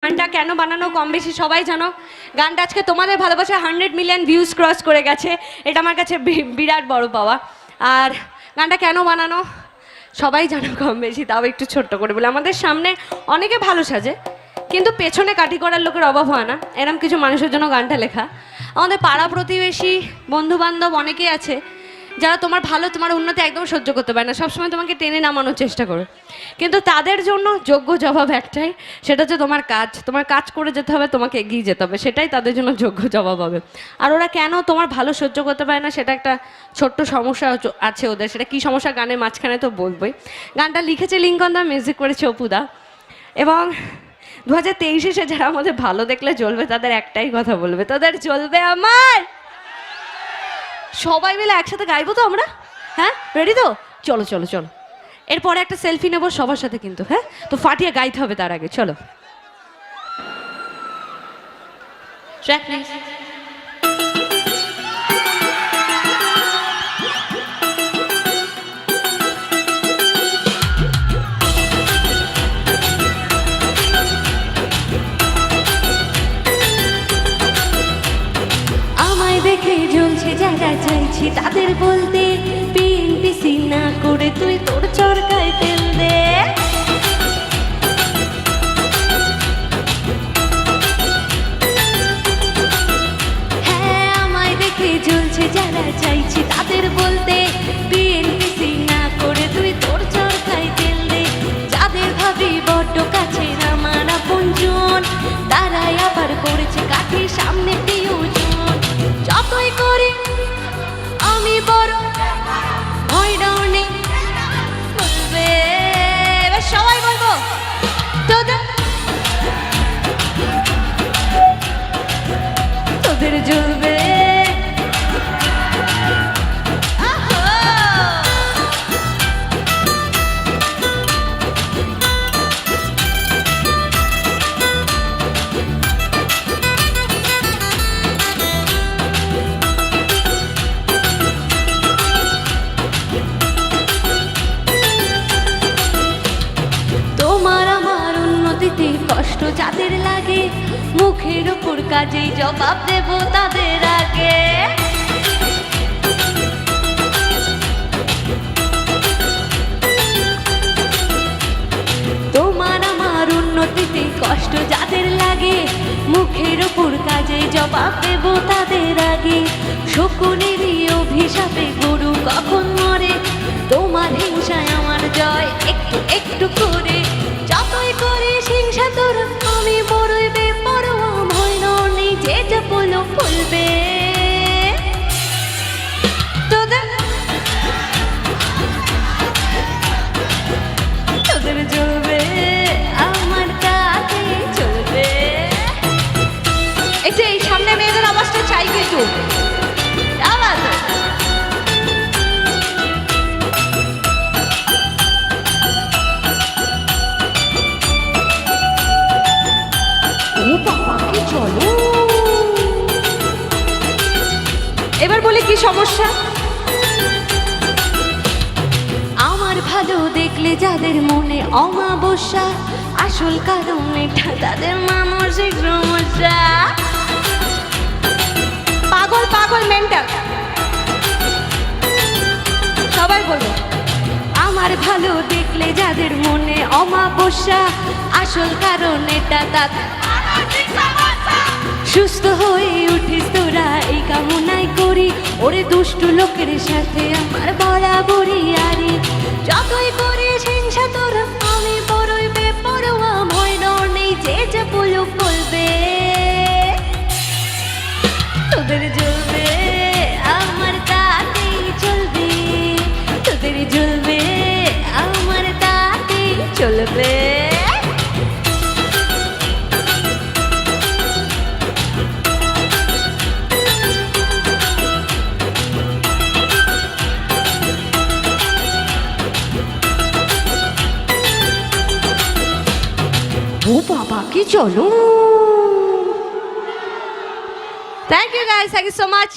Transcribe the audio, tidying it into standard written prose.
গানটা কেন বানানো কম বেশি সবাই জানো। গানটা আজকে তোমাদের ভালোবাসা 100 মিলিয়ন ভিউজ ক্রস করে গেছে, এটা আমার কাছে বিরাট বড় পাওয়া। আর গানটা কেন বানানো সবাই জানো কম বেশি, তাও একটু ছোট্ট করে বলে। আমাদের সামনে অনেকে ভালো সাজে কিন্তু পেছনে কাঠি করার লোকের অভাব হয় না, এরম কিছু মানুষের জন্য গানটা লেখা। আমাদের পাড়া প্রতিবেশী বন্ধু বান্ধব অনেকেই আছে যারা তোমার ভালো তোমার উন্নতি একদম সহ্য করতে পারে না, সবসময় তোমাকে টেনে নামানোর চেষ্টা করে। কিন্তু তাদের জন্য যোগ্য জবাব একটাই, সেটা হচ্ছে তোমার কাজ করে যেতে হবে, তোমাকে এগিয়ে যেতে হবে, সেটাই তাদের জন্য যোগ্য জবাব হবে। আর ওরা কেন তোমার ভালো সহ্য করতে পারে না সেটা একটা ছোট্ট সমস্যা আছে ওদের, সেটা কী সমস্যা গানের মাঝখানে তো বলবোই। গানটা লিখেছে লিঙ্কন দা, মিউজিক করেছে অপু দা। এবং 2023 যারা আমাদের ভালো দেখলে জ্বলবে তাদের একটাই কথা বলবে, তাদের জ্বলবে আমার। সবাই মিলে একসাথে গাইবো তো আমরা, হ্যাঁ রেডি তো? চলো চলো চলো, এরপরে একটা সেলফি নেবো সবার সাথে কিন্তু, হ্যাঁ তো ফাটিয়ে গাইতে হবে তার আগে। চলো ট্র্যাক প্লিজ। দেখে জ্বলছে যারা চাইছি তাদের বলতে পিএনপিসি না করে তুই তোর চরকায় তেল দে। হ্যাঁ আমায় দেখে জ্বলছে যারা চাইছি তাদের বলতে পিএনপিসি না করে তুই তোর চরকায় তেল দে। যাদের ভাবি বড্ড কাছে আমার আপনজন, তারাই আবার করেছে কাঠি সামনে প্রিয়জন। যতই করি আমি বড় ভয় ডাউনে বলবে, এবার সবাই বলবো তোদের জ্বলবে। কষ্ট যাদের লাগে মুখের উপর কাজেই জবাব দেব তাদের আগে। তোমার আমার উন্নতিতে কষ্ট যাদের লাগে মুখের উপর কাজেই জবাব দেব তাদের আগে। শকুনেরই অভিশাপে গরু কখন মরে, তোমার হিংসায় আমার জয় একটু একটু করে। যতই করিস হিংসা তোর আমি বড়ই বেপরোয়া, ভয় নেই যে যা বলো বলবে। তোদের জ্বলবে আমার কাছে চলবে। একটু এই সামনে মেয়েদের আওয়াজটা চাই কিন্তু। আওয়াজ চলো। এবার বলি কি সমস্যা। আমার ভালো দেখলে যাদের মনে অমাবস্যা, আসল কারণ এটা তাদের মানসিক সমস্যা। পাগল পাগল মেন্টাল সবাই বলো। আমার ভালো দেখলে যাদের মনে অমাবস্যা, আসল কারণ এটা তাদের সুস্থ হয়ে উঠিস তোরা এই কামনাই করি। ওরে দুষ্টু লোকের সাথে আমার বরাবরই আরি। যতই করিস হিংসা তোরা আমি বড়ই বেপরোয়া, ভয় নেই যে যা বলো বলবে। তোদের জ্বলবে আমার তাতেই চলবে, তোদের জ্বলবে আমার তাতেই চলবে। ও বাবা কি চলো। Thank you guys, thank you so much.